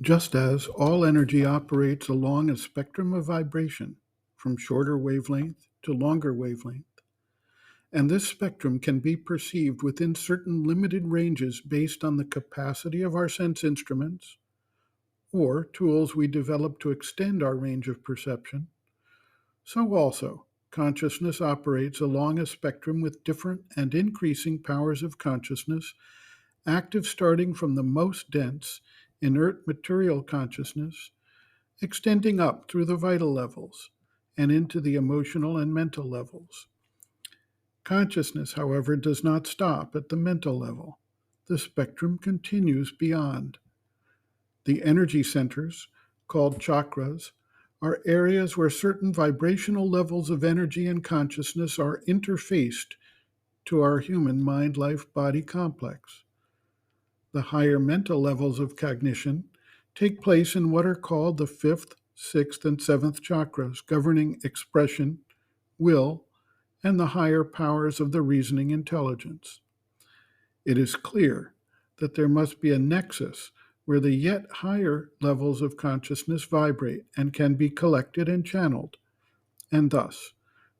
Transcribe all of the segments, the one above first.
Just as all energy operates along a spectrum of vibration, from shorter wavelength to longer wavelength, and this spectrum can be perceived within certain limited ranges based on the capacity of our sense instruments or tools we develop to extend our range of perception, so also consciousness operates along a spectrum with different and increasing powers of consciousness, active starting from the most dense, inert material consciousness, extending up through the vital levels and into the emotional and mental levels. Consciousness, however, does not stop at the mental level. The spectrum continues beyond. The energy centers, called chakras, are areas where certain vibrational levels of energy and consciousness are interfaced to our human mind-life-body complex. The higher mental levels of cognition take place in what are called the fifth, sixth, and seventh chakras, governing expression, will, and the higher powers of the reasoning intelligence. It is clear that there must be a nexus where the yet higher levels of consciousness vibrate and can be collected and channeled, and thus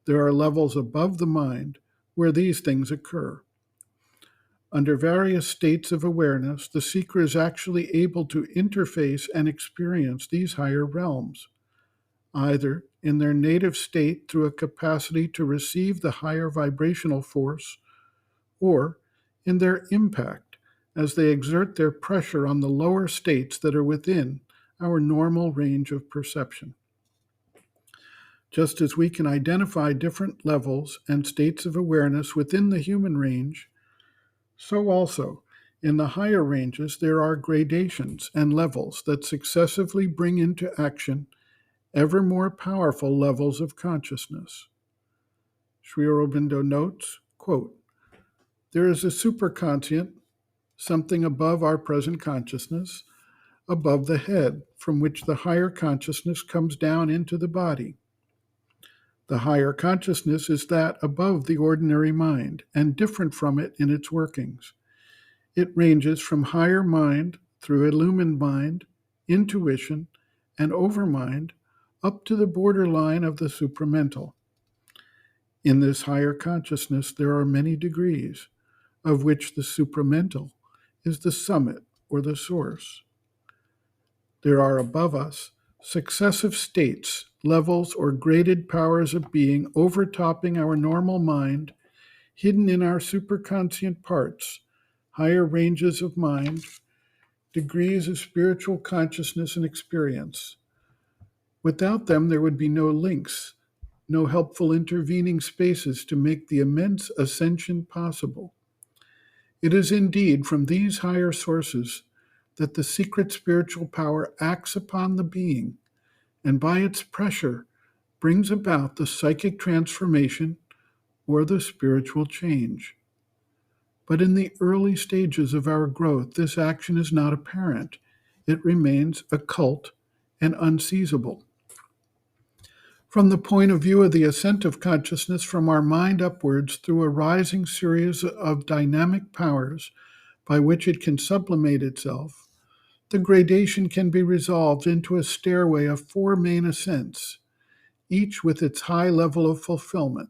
there are levels above the mind where these things occur. Under various states of awareness, the seeker is actually able to interface and experience these higher realms, either in their native state through a capacity to receive the higher vibrational force, or in their impact as they exert their pressure on the lower states that are within our normal range of perception. Just as we can identify different levels and states of awareness within the human range, so also in the higher ranges there are gradations and levels that successively bring into action ever more powerful levels of consciousness. Sri Aurobindo notes, quote, "There is a superconscient, something above our present consciousness, above the head, from which the higher consciousness comes down into the body. The higher consciousness is that above the ordinary mind and different from it in its workings. It ranges from higher mind through illumined mind, intuition, and overmind up to the borderline of the supramental. In this higher consciousness, there are many degrees, of which the supramental is the summit or the source. There are above us successive states, levels, or graded powers of being overtopping our normal mind, hidden in our superconscient parts, higher ranges of mind, degrees of spiritual consciousness and experience. Without them, there would be no links, no helpful intervening spaces to make the immense ascension possible. It is indeed from these higher sources that the secret spiritual power acts upon the being, and by its pressure brings about the psychic transformation or the spiritual change. But in the early stages of our growth, this action is not apparent. It remains occult and unseizable. From the point of view of the ascent of consciousness from our mind upwards through a rising series of dynamic powers by which it can sublimate itself, the gradation can be resolved into a stairway of four main ascents, each with its high level of fulfillment.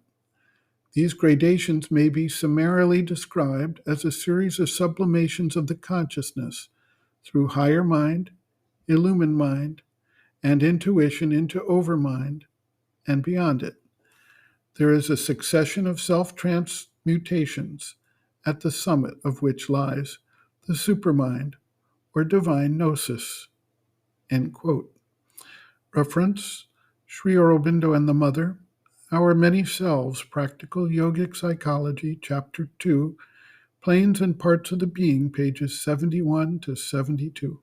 These gradations may be summarily described as a series of sublimations of the consciousness through higher mind, illumined mind, and intuition into overmind and beyond it. There is a succession of self-transmutations, at the summit of which lies the supermind or divine gnosis." End quote. Reference, Sri Aurobindo and the Mother, Our Many Selves, Practical Yogic Psychology, Chapter 2, Planes and Parts of the Being, pages 71 to 72.